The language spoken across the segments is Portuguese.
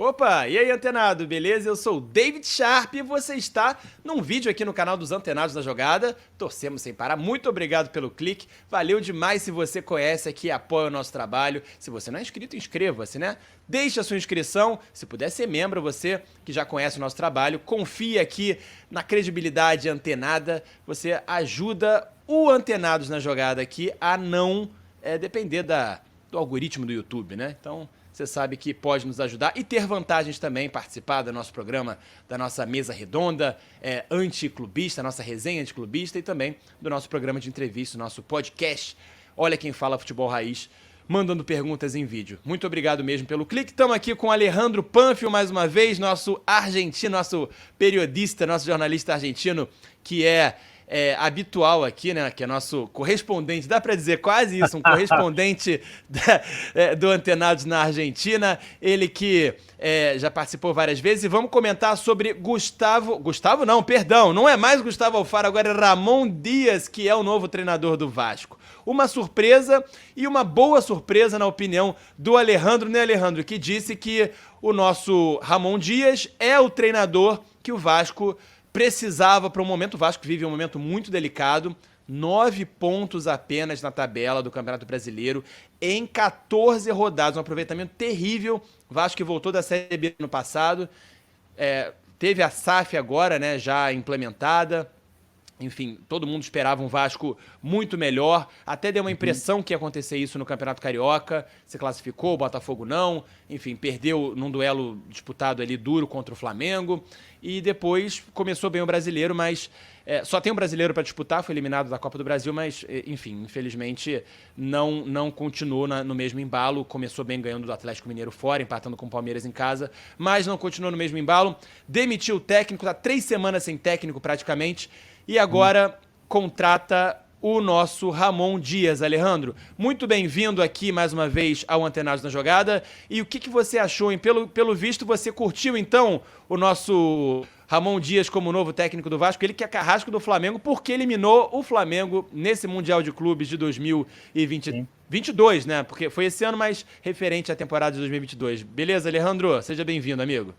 Opa, e aí, antenado, beleza? Eu sou o David Sharp e você está num vídeo aqui no canal dos Antenados da Jogada. Torcemos sem parar. Muito obrigado pelo clique. Valeu demais se você conhece aqui e apoia o nosso trabalho. Se você não é inscrito, inscreva-se, né? Deixe a sua inscrição. Se puder ser membro, você que já conhece o nosso trabalho, confia aqui na credibilidade antenada. Você ajuda o Antenados na Jogada aqui a não depender do algoritmo do YouTube, né? Então, você sabe que pode nos ajudar e ter vantagens também, participar do nosso programa, da nossa mesa redonda, anticlubista, nossa resenha anticlubista e também do nosso programa de entrevista, nosso podcast. Olha quem fala futebol raiz, mandando perguntas em vídeo. Muito obrigado mesmo pelo clique. Estamos aqui com o Alejandro Panfio mais uma vez, nosso argentino, nosso periodista, nosso jornalista argentino, que é habitual aqui, né? Que é nosso correspondente, dá pra dizer quase isso, um correspondente do Antenados na Argentina. Ele que já participou várias vezes. E vamos comentar sobre Gustavo não, perdão, não é mais Gustavo Alfaro, agora é Ramon Dias, que é o novo treinador do Vasco. Uma surpresa e uma boa surpresa na opinião do Alejandro, né, Alejandro? Que disse que o nosso Ramon Dias é o treinador que o Vasco precisava para um momento. O Vasco vive um momento muito delicado, 9 pontos apenas na tabela do Campeonato Brasileiro em 14 rodadas, um aproveitamento terrível. O Vasco que voltou da Série B no passado, teve a SAF agora, né, já implementada. Enfim, todo mundo esperava um Vasco muito melhor. Até deu uma impressão que ia acontecer isso no Campeonato Carioca. Se classificou, o Botafogo não. Enfim, perdeu num duelo disputado ali duro contra o Flamengo. E depois começou bem o Brasileiro, mas só tem um brasileiro para disputar, foi eliminado da Copa do Brasil, mas, enfim, infelizmente não continuou no mesmo embalo. Começou bem ganhando do Atlético Mineiro fora, empatando com o Palmeiras em casa, mas não continuou no mesmo embalo. Demitiu o técnico, tá 3 semanas sem técnico praticamente, e agora contrata o nosso Ramon Dias. Alejandro, muito bem-vindo aqui mais uma vez ao Antenados na Jogada. E o que você achou, hein? Pelo visto, você curtiu então o nosso Ramon Dias como novo técnico do Vasco, ele que é carrasco do Flamengo, porque eliminou o Flamengo nesse Mundial de Clubes de 2022, né? Porque foi esse ano, mas referente à temporada de 2022. Beleza, Alejandro? Seja bem-vindo, amigo.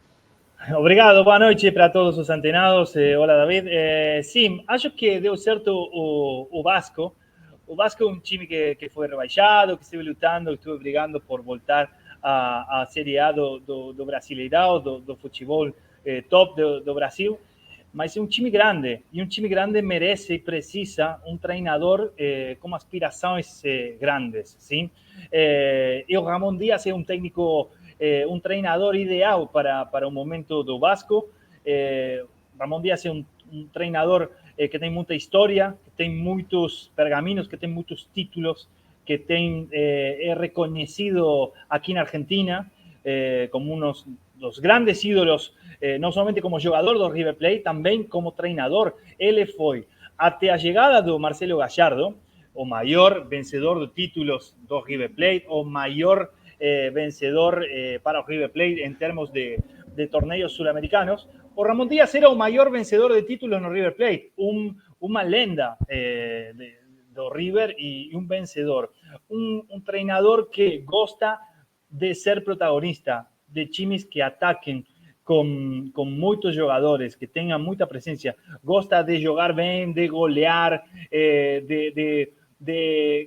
Obrigado, boa noite para todos os antenados. Olá, David. Sim, acho que deu certo o Vasco. O Vasco é um time que foi rebaixado, que esteve lutando, que esteve brigando por voltar à Série A do Brasileirão, do futebol top do Brasil. Mas é um time grande, e um time grande merece e precisa um treinador com aspirações grandes. Sim? E o Ramon Dias é um técnico, um treinador ideal para o momento do Vasco. Ramon Dias é um treinador que tem muita história, que tem muitos pergaminos, que tem muitos títulos, que é reconhecido aqui na Argentina como um dos grandes ídolos, não somente como jogador do River Plate, também como treinador. Ele foi, até a chegada do Marcelo Gallardo, o maior vencedor de títulos do River Plate, o maior vencedor para o River Plate em termos de torneios sul-americanos. O Ramon Dias era o maior vencedor de títulos no River Plate, uma lenda do River e um vencedor. Um treinador que gosta de ser protagonista de times que ataquen com muitos jogadores, que tenham muita presença. Gosta de jogar bem, de golear, de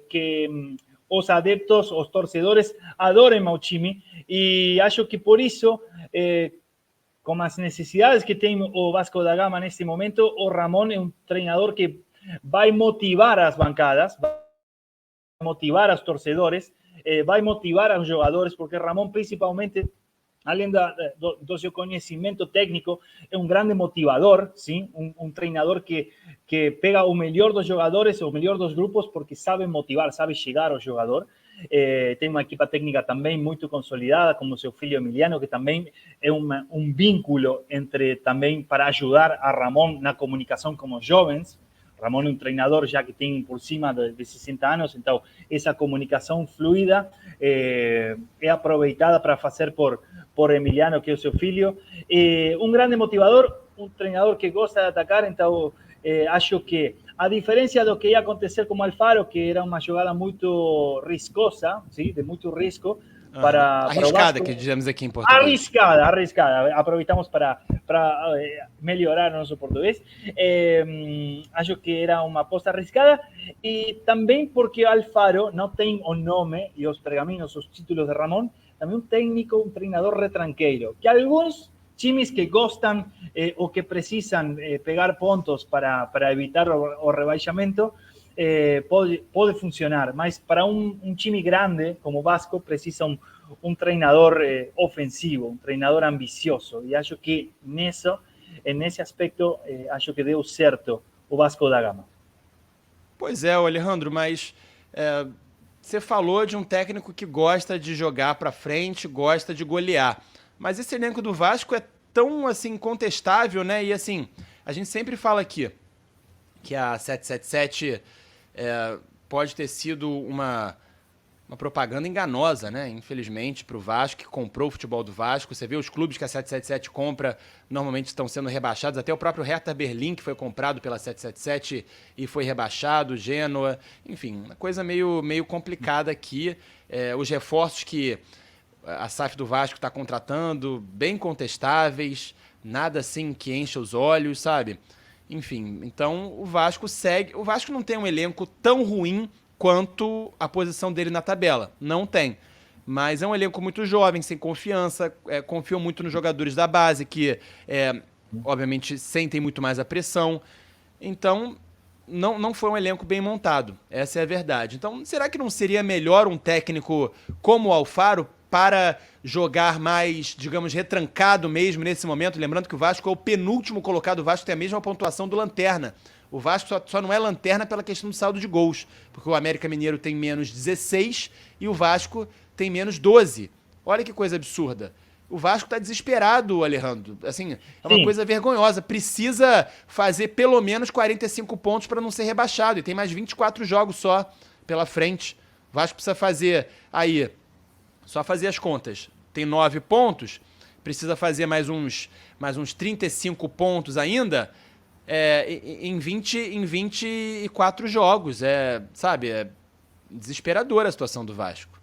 que os adeptos, os torcedores adorem ao time. E acho que por isso, com as necessidades que tem o Vasco da Gama neste momento, o Ramon é um treinador que vai motivar as bancadas, vai motivar os torcedores, vai motivar os jogadores, porque Ramon, principalmente, além do seu conhecimento técnico, é um grande motivador, sim? Um treinador que pega o melhor dos jogadores, o melhor dos grupos, porque sabe motivar, sabe chegar ao jogador. Tem uma equipa técnica também muito consolidada, como seu filho Emiliano, que também é um vínculo também para ajudar a Ramon na comunicação com os jovens. Ramon é um treinador já que tem por cima de 60 anos, então essa comunicação fluida é aproveitada para fazer por Emiliano, que é o seu filho. Um grande motivador, um treinador que gosta de atacar, então acho que, a diferença do que ia acontecer com o Alfaro, que era uma jogada muito riscosa, ¿sí? De muito risco, para o Arriscada, Vasco. que dizemos aqui em português. Arriscada. Aproveitamos para melhorar nosso português. Acho que era uma aposta arriscada e também porque Alfaro não tem o nome e os pergaminos, os títulos de Ramon, também um técnico, um treinador retranqueiro, que alguns times que gostam ou que precisam pegar pontos para evitar o rebaixamento, pode funcionar, mas para um time grande como o Vasco precisa um treinador ofensivo, um treinador ambicioso, e acho que nesse aspecto, acho que deu certo o Vasco da Gama. Pois é, Alejandro, mas você falou de um técnico que gosta de jogar para frente, gosta de golear, mas esse elenco do Vasco é tão assim incontestável, né? E assim, a gente sempre fala aqui que a 777 pode ter sido uma propaganda enganosa, né? Infelizmente, para o Vasco, que comprou o futebol do Vasco. Você vê os clubes que a 777 compra, normalmente estão sendo rebaixados. Até o próprio Hertha Berlim, que foi comprado pela 777 e foi rebaixado, Genoa. Enfim, uma coisa meio complicada aqui. Os reforços que a SAF do Vasco está contratando, bem contestáveis, nada assim que encha os olhos, sabe? Enfim, então o Vasco segue. O Vasco não tem um elenco tão ruim quanto a posição dele na tabela. Não tem. Mas é um elenco muito jovem, sem confiança. Confiam muito nos jogadores da base, que obviamente sentem muito mais a pressão. Então, não foi um elenco bem montado. Essa é a verdade. Então, será que não seria melhor um técnico como o Alfaro para jogar mais, digamos, retrancado mesmo nesse momento? Lembrando que o Vasco é o penúltimo colocado, o Vasco tem a mesma pontuação do Lanterna. O Vasco só não é lanterna pela questão do saldo de gols, porque o América Mineiro tem menos 16 e o Vasco tem menos 12. Olha que coisa absurda. O Vasco tá desesperado, Alejandro. Assim, é uma coisa vergonhosa. Precisa fazer pelo menos 45 pontos para não ser rebaixado. E tem mais 24 jogos só pela frente. O Vasco precisa fazer aí, só fazer as contas. Tem 9 pontos, precisa fazer mais uns 35 pontos ainda em 24 jogos. Sabe, é desesperadora a situação do Vasco.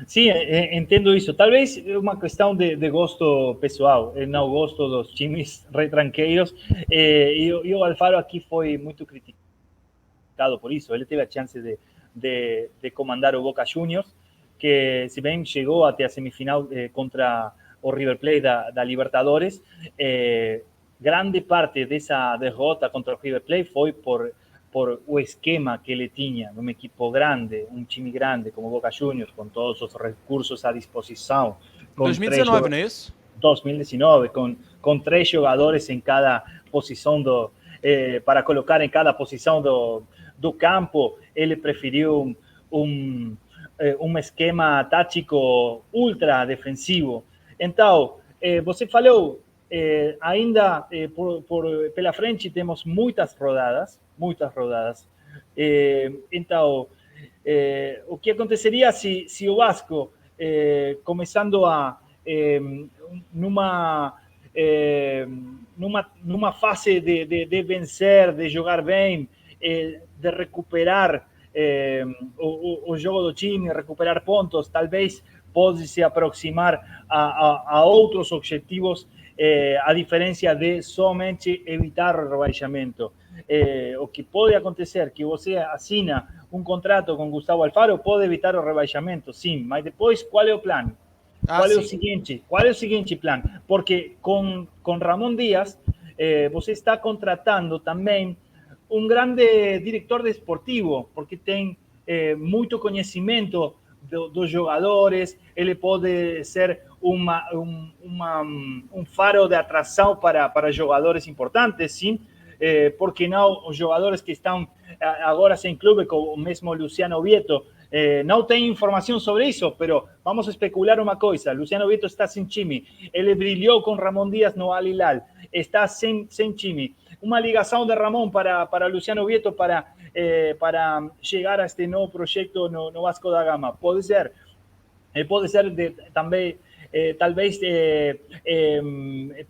Sim, entendo isso. Talvez uma questão de gosto pessoal. Eu não gosto dos times retranqueiros. E o Alfaro aqui foi muito criticado por isso. Ele teve a chance de comandar o Boca Juniors, que se bem chegou até a semifinal contra o River Plate da Libertadores, grande parte dessa derrota contra o River Plate foi por o esquema que ele tinha, um equipo grande, um time grande como Boca Juniors, com todos os recursos à disposição. 2019, não é isso? 2019, com 3 jogadores em cada posição para colocar em cada posição do campo. Ele preferiu um esquema tático ultra defensivo. Então, você falou, ainda pela frente temos muitas rodadas. Então, o que aconteceria se o Vasco, começando numa fase de vencer, de jogar bem, de recuperar o jogo do time, recuperar pontos, talvez pode se aproximar a outros objetivos, a diferença de somente evitar o rebaixamento. O que pode acontecer que você assina um contrato com Gustavo Alfaro pode evitar o rebaixamento, sim, mas depois qual é o plano? Qual é o seguinte plano? Porque com Ramon Díaz, você está contratando também um grande diretor desportivo, porque tem muito conhecimento dos jogadores. Ele pode ser um faro de atração para jogadores importantes, sim. Porque não os jogadores que estão agora sem clube, como o mesmo Luciano Vieto, não tem informação sobre isso, mas vamos especular uma coisa. Luciano Vieto está sem time, ele brilhou com Ramon Díaz no Al Hilal, está sem time. Uma ligação de Ramon para Luciano Vieto para chegar a este novo projeto no Vasco da Gama. Pode ser também, talvez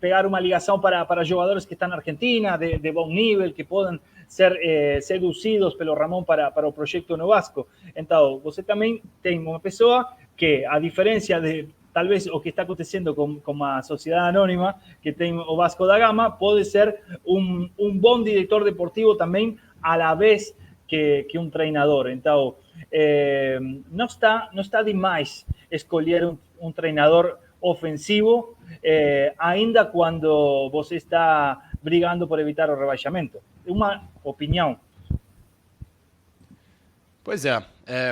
pegar uma ligação para jogadores que estão na Argentina, de bom nível, que podem ser seduzidos pelo Ramon para o projeto no Vasco. Então, você também tem uma pessoa que, a diferença de talvez o que está acontecendo com a sociedade anônima que tem o Vasco da Gama, pode ser bom diretor deportivo também, a la vez que treinador. Então, não está demais escolher um treinador ofensivo, ainda quando você está brigando por evitar o rebaixamento. Uma opinião. Pois é,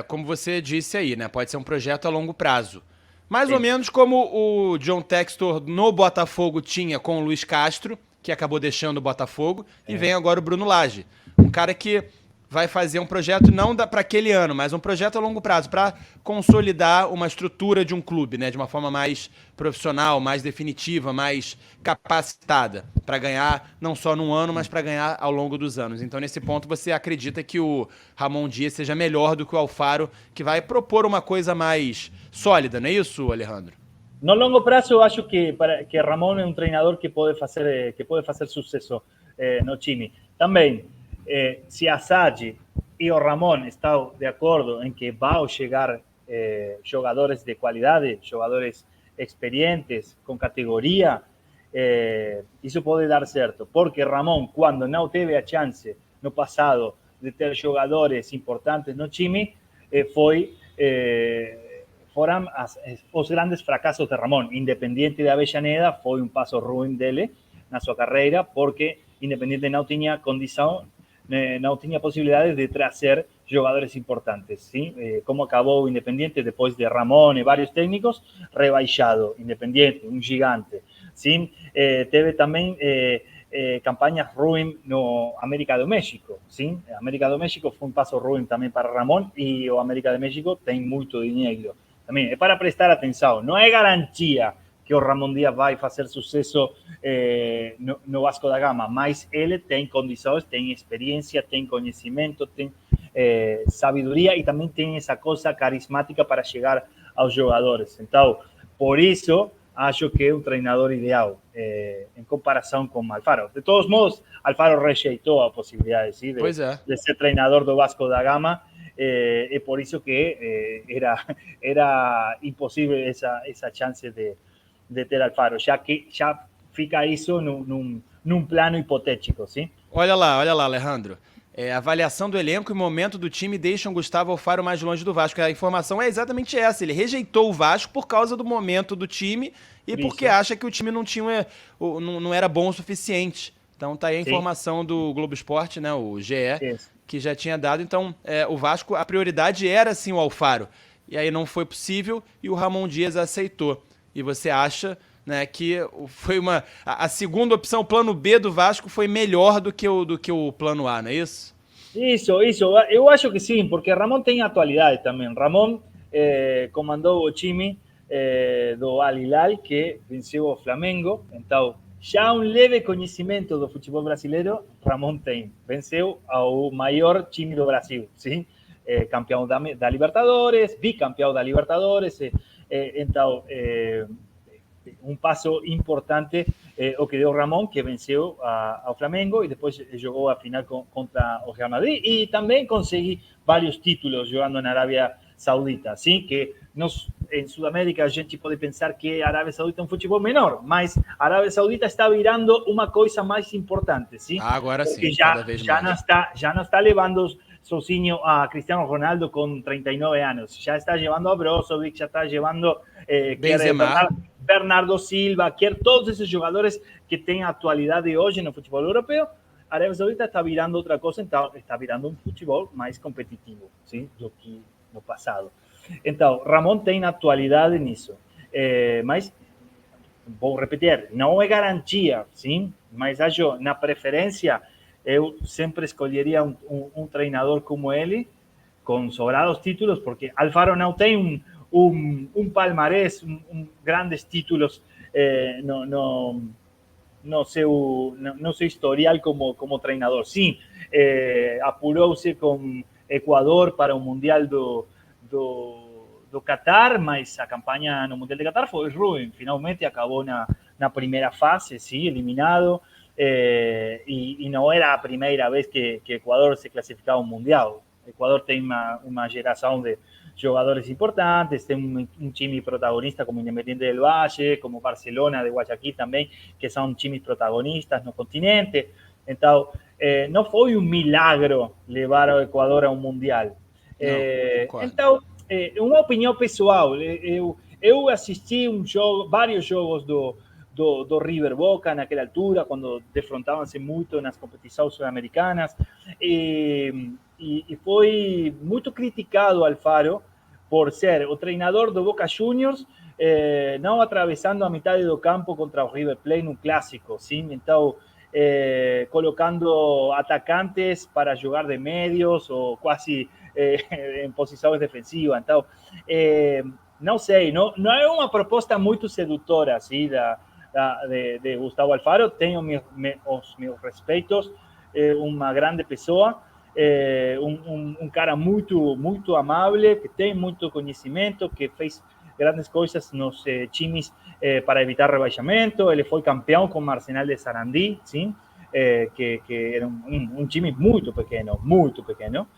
como você disse aí, né? Pode ser um projeto a longo prazo. Mais ou menos como o John Textor no Botafogo tinha com o Luiz Castro, que acabou deixando o Botafogo, e vem agora o Bruno Lage. Um cara que vai fazer um projeto não para aquele ano, mas um projeto a longo prazo, para consolidar uma estrutura de um clube, né, de uma forma mais profissional, mais definitiva, mais capacitada, para ganhar não só num ano, mas para ganhar ao longo dos anos. Então, nesse ponto, você acredita que o Ramon Dias seja melhor do que o Alfaro, que vai propor uma coisa mais sólida, não é isso, Alejandro? No longo prazo, acho que Ramon é um treinador que pode fazer sucesso no time. Também, se a Sadi e o Ramon estão de acordo em que vão chegar jogadores de qualidade, jogadores experientes, com categoria, isso pode dar certo. Porque Ramon, quando não teve a chance no passado de ter jogadores importantes no time, foram os grandes fracassos de Ramon. Independiente de Avellaneda foi um passo ruim dele na sua carreira, porque Independiente não tinha condição, não tinha possibilidades de trazer jogadores importantes. ¿Sí? Como acabou Independiente depois de Ramon e vários técnicos, rebaixado. Independiente, um gigante. ¿Sí? Teve também campañas ruins no América do México. ¿Sí? América do México foi um passo ruim também para Ramon, e o América do México tem muito dinheiro. Também é para prestar atenção. Não é garantia que o Ramon Dias vai fazer sucesso no Vasco da Gama, mas ele tem condições, tem experiência, tem conhecimento, tem sabedoria, e também tem essa coisa carismática para chegar aos jogadores. Então, por isso, acho que é um treinador ideal em comparação com Alfaro. De todos modos, Alfaro rejeitou a possibilidade de ser treinador do Vasco da Gama. É por isso que era impossível essa chance de ter Alfaro, já que já fica isso num plano hipotético, sim? Olha lá, Alejandro. A avaliação do elenco e momento do time deixam Gustavo Alfaro mais longe do Vasco. A informação é exatamente essa. Ele rejeitou o Vasco por causa do momento do time e porque acha que o time não era bom o suficiente. Então tá aí a informação do Globo Esporte, né, o GE, que já tinha dado. Então, o Vasco, a prioridade era sim o Alfaro. E aí não foi possível e o Ramon Dias aceitou. E você acha, né, que foi a segunda opção, o plano B do Vasco foi melhor do que o plano A, não é isso? Isso. Eu acho que sim, porque Ramon tem atualidade também. Ramon comandou o time do Al Hilal, que venceu o Flamengo. Então, já um leve conhecimento do futebol brasileiro, Ramon tem. Venceu ao maior time do Brasil, sim? Campeão da Libertadores, bicampeão da Libertadores. Então, um passo importante o que deu Ramon, que venceu ao Flamengo e depois jogou a final contra o Real Madrid, e também conseguiu vários títulos jogando na Arábia Saudita, sim? Que em Sudamérica a gente pode pensar que a Arábia Saudita é um futebol menor, mas a Arábia Saudita está virando uma coisa mais importante, sim? Agora porque sim, cada vez mais. Já não está levando sozinho a Cristiano Ronaldo com 39 anos, já está levando a Brozovic, já está levando Bernardo Silva, quer todos esses jogadores que têm atualidade hoje no futebol europeu. A Arábia Saudita está virando outra coisa, então está virando um futebol mais competitivo, sim, do que no passado. Então, Ramon tem atualidade nisso, mas vou repetir, não é garantia, sim, mas acho, na preferência, eu sempre escolheria um treinador como ele, com sobrados títulos, porque Alfaro não tem um palmarés, grandes títulos no seu historial como treinador. Sim, apurou-se com Equador para o Mundial do Qatar, mas a campanha no Mundial de Qatar foi ruim. Finalmente acabou na primeira fase, sim, eliminado, e não era a primeira vez que Equador se classificava ao Mundial. Equador tem uma geração jogadores importantes, tem um time protagonista como Independiente del Valle, como Barcelona de Guayaquil também, que são times protagonistas no continente. Então, não foi um milagro levar o Equador a um Mundial. Então, uma opinião pessoal, eu assisti vários jogos do River Boca naquela altura, quando defrontavam-se muito nas competições sul-americanas, e foi muito criticado Alfaro por ser o treinador do Boca Juniors, não atravessando a metade do campo contra o River Plate num clássico, sim? Então, colocando atacantes para jogar de médios ou quase em posições defensivas. Então, não sei, não é uma proposta muito sedutora assim, de Gustavo Alfaro. Tenho os meus respeitos, uma grande pessoa, um cara muito amável, que tem muito conhecimento, que fez grandes coisas nos times para evitar rebaixamento. Ele foi campeão com o Arsenal de Sarandí, sim? Que era um time muito pequeno, muito pequeno.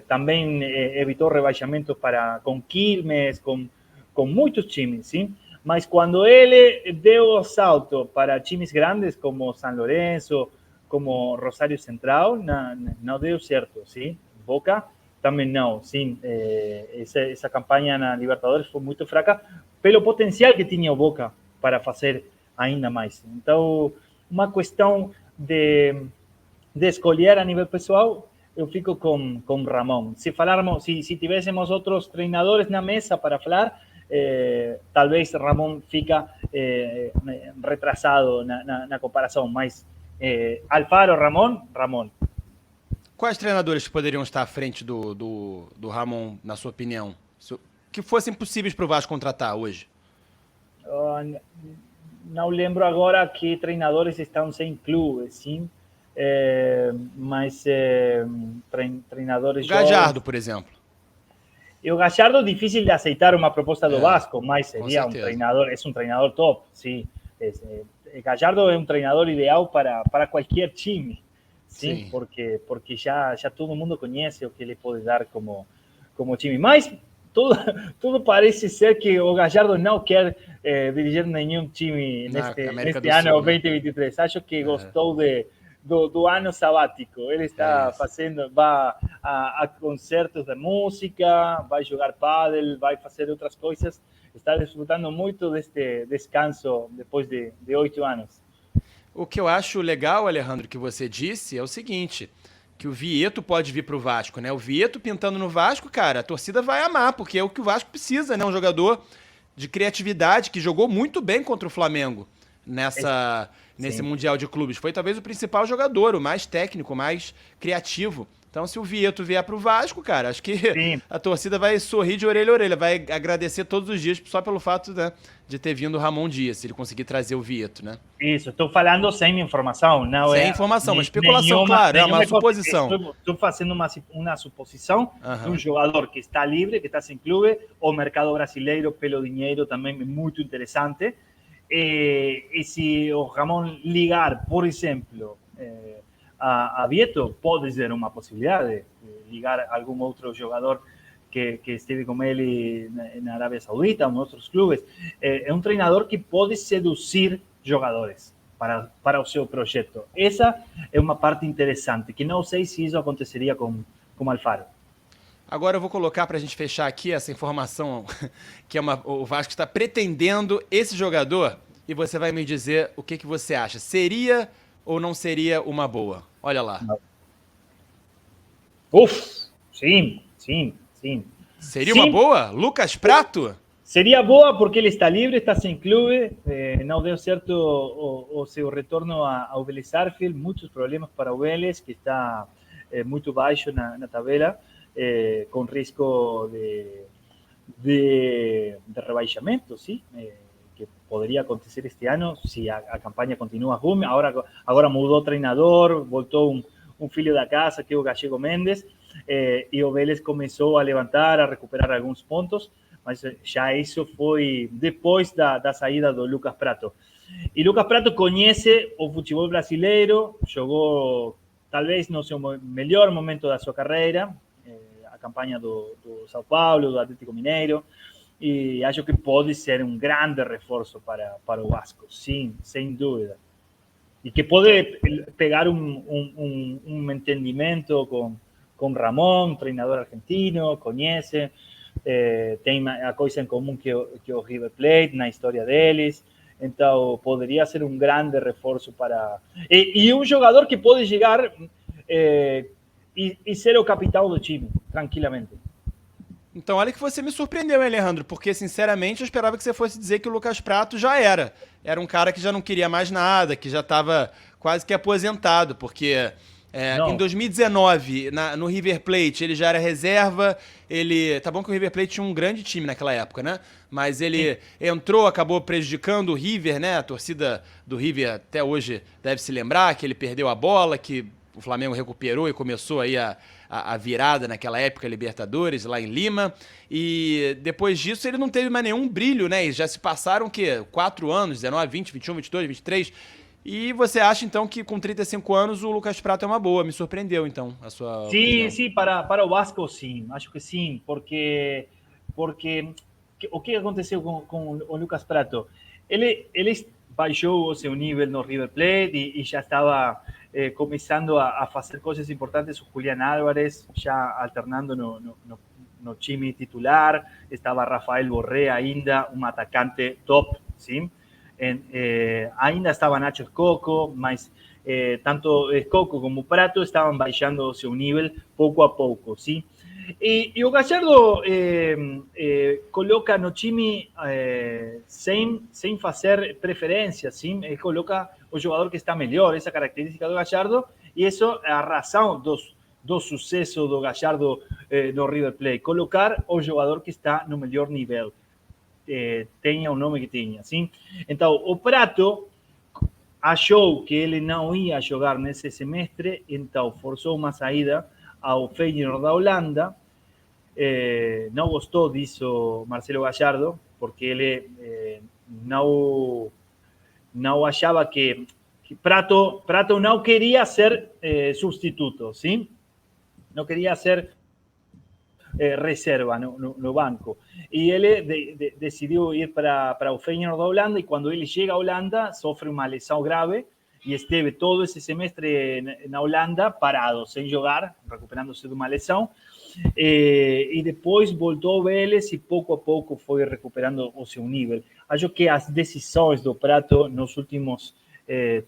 Também evitou rebaixamento com Quilmes, com muitos times, sim? Mas quando ele deu o salto para times grandes como San Lorenzo, como Rosario Central, não deu certo, sim? Boca também não, sim. Essa campanha na Libertadores foi muito fraca pelo potencial que tinha o Boca para fazer ainda mais. Então, uma questão de escolher a nível pessoal, eu fico com Ramon. Se tivéssemos outros treinadores na mesa para falar, talvez Ramon fica retrasado na comparação, mas Alfaro, Ramon. Quais treinadores poderiam estar à frente do Ramon, na sua opinião? Que fossem possíveis para o Vasco contratar hoje? Não lembro agora que treinadores estão sem clube, sim? Mas treinadores Gallardo, jovens, por exemplo. E o Gallardo, difícil de aceitar uma proposta do Vasco, mas seria um treinador top, sim. Gallardo é um treinador ideal para qualquer time, sim? Porque já todo mundo conhece o que ele pode dar como time. Mas tudo parece ser que o Gallardo não quer dirigir nenhum time neste ano 2023. Acho que gostou do ano sabático. Ele está vai a concertos de música, vai jogar pádel, vai fazer outras coisas. Está desfrutando muito deste descanso depois de 8 anos. O que eu acho legal, Alejandro, que você disse é o seguinte, que o Vieto pode vir pro Vasco, né? O Vieto pintando no Vasco, cara, a torcida vai amar, porque é o que o Vasco precisa, né? Um jogador de criatividade que jogou muito bem contra o Flamengo nesse Mundial de Clubes. Foi talvez o principal jogador, o mais técnico, o mais criativo. Então, se o Vieto vier pro Vasco, cara, acho que a torcida vai sorrir de orelha a orelha, vai agradecer todos os dias só pelo fato, né, de ter vindo o Ramon Dias, se ele conseguir trazer o Vieto, né? Isso, estou falando sem informação. Não sem informação, uma especulação, claro, é uma suposição. Estou fazendo uma suposição de um jogador que está livre, que está sem clube. O mercado brasileiro, pelo dinheiro, também é muito interessante. E se o Ramon ligar, por exemplo, a Vieto, pode ser uma possibilidade de ligar algum outro jogador que esteve com ele na Arábia Saudita, em outros clubes. É um treinador que pode seduzir jogadores para o seu projeto. Essa é uma parte interessante, que não sei se isso aconteceria com Alfaro. Agora eu vou colocar para a gente fechar aqui essa informação, que o Vasco está pretendendo esse jogador, e você vai me dizer o que você acha. Seria ou não seria uma boa? Olha lá. Sim. Seria uma boa? Lucas Prato? Seria boa porque ele está livre, está sem clube, não deu certo o seu retorno ao Vélez Sarsfield, muitos problemas para o Vélez, que está muito baixo na tabela, com risco de rebaixamento, sim? Que poderia acontecer este ano se a campanha continua ruim. Agora mudou o treinador, voltou um filho da casa, que é o Gallego Mendes, e o Vélez começou a levantar, a recuperar alguns pontos, mas já isso foi depois da saída do Lucas Prato. E Lucas Prato conhece o futebol brasileiro, jogou talvez no seu melhor momento da sua carreira, a campanha do São Paulo, do Atlético Mineiro, e acho que pode ser um grande reforço para o Vasco, sim, sem dúvida. E que pode pegar um entendimento com Ramon, treinador argentino, conhece, tem a coisa em comum que o River Plate na história deles. Então, poderia ser um grande reforço para... E um jogador que pode chegar e ser o capitão do time, tranquilamente. Então, olha que você me surpreendeu, hein, Alejandro? Porque, sinceramente, eu esperava que você fosse dizer que o Lucas Prato já era. Era um cara que já não queria mais nada, que já estava quase que aposentado, porque... em 2019, no River Plate, ele já era reserva. Tá bom que o River Plate tinha um grande time naquela época, né? Mas ele entrou, acabou prejudicando o River, né? A torcida do River até hoje deve se lembrar que ele perdeu a bola, que o Flamengo recuperou e começou aí a virada naquela época, Libertadores, lá em Lima. E depois disso ele não teve mais nenhum brilho, né? E já se passaram, 4 anos, 19, 20, 21, 22, 23... E você acha, então, que com 35 anos o Lucas Prato é uma boa? Me surpreendeu, então, a sua opinião. Sim, para o Vasco, sim. Acho que sim, porque o que aconteceu com o Lucas Prato? Ele baixou o seu nível no River Plate e já estava começando a fazer coisas importantes. O Julián Álvarez já alternando no time titular. Estava Rafael Borré ainda, um atacante top, sim. Ainda estava Nacho Escoco, mas tanto Escoco como Prato estavam baixando o seu nível pouco a pouco, sim? E o Gallardo coloca no time sem fazer preferência, sim? Ele coloca o jogador que está melhor, essa característica do Gallardo, e isso é a razão do sucesso do Gallardo no River Plate, colocar o jogador que está no melhor nível. Tenha o nome que tenha, sim? Então, o Prato achou que ele não ia jogar nesse semestre, então forçou uma saída ao Feyenoord da Holanda. Não gostou disso Marcelo Gallardo, porque ele não achava que Prato não queria ser substituto, sim? Não queria ser reserva no banco. E ele decidiu ir para o Feyenoord da Holanda, e quando ele chega a Holanda, sofre uma lesão grave e esteve todo esse semestre na Holanda parado, sem jogar, recuperando-se de uma lesão. E depois voltou ao Vélez e pouco a pouco foi recuperando o seu nível. Acho que as decisões do Prato nos últimos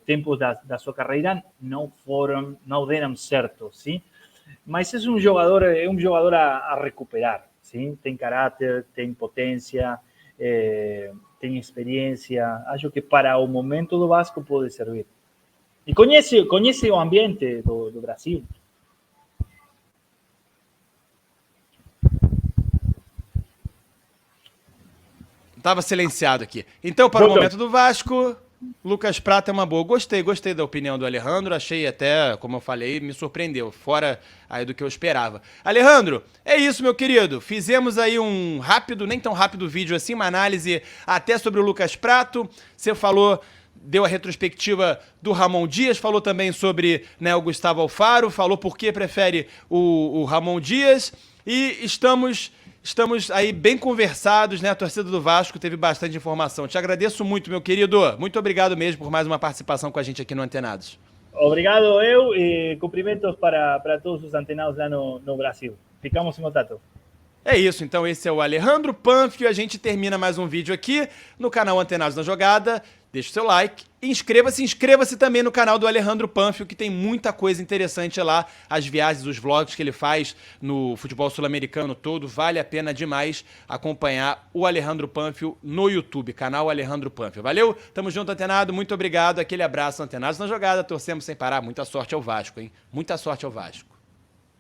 tempos da sua carreira não deram certo, sim? Mas é um jogador a recuperar, sim? Tem caráter, tem potência, tem experiência. Acho que para o momento do Vasco pode servir. E conhece o ambiente do Brasil. Estava silenciado aqui. Então, para o momento do Vasco, Lucas Prato é uma boa. Gostei da opinião do Alejandro. Achei até, como eu falei, me surpreendeu. Fora aí do que eu esperava. Alejandro, é isso, meu querido. Fizemos aí um rápido, nem tão rápido vídeo assim, uma análise até sobre o Lucas Prato. Você falou, deu a retrospectiva do Ramon Dias, falou também sobre, né, o Gustavo Alfaro, falou por que prefere o Ramon Dias. E estamos aí bem conversados, né? A torcida do Vasco teve bastante informação. Te agradeço muito, meu querido. Muito obrigado mesmo por mais uma participação com a gente aqui no Antenados. Obrigado, eu, e cumprimentos para todos os antenados lá no Brasil. Ficamos em contato. É isso, então esse é o Alejandro Panfio e a gente termina mais um vídeo aqui no canal Antenados na Jogada. Deixa o seu like, inscreva-se também no canal do Alejandro Panfio, que tem muita coisa interessante lá, as viagens, os vlogs que ele faz no futebol sul-americano todo, vale a pena demais acompanhar o Alejandro Panfio no YouTube, canal Alejandro Panfio. Valeu? Tamo junto, Antenado, muito obrigado, aquele abraço, Antenados na Jogada, torcemos sem parar, muita sorte ao Vasco, hein? Muita sorte ao Vasco.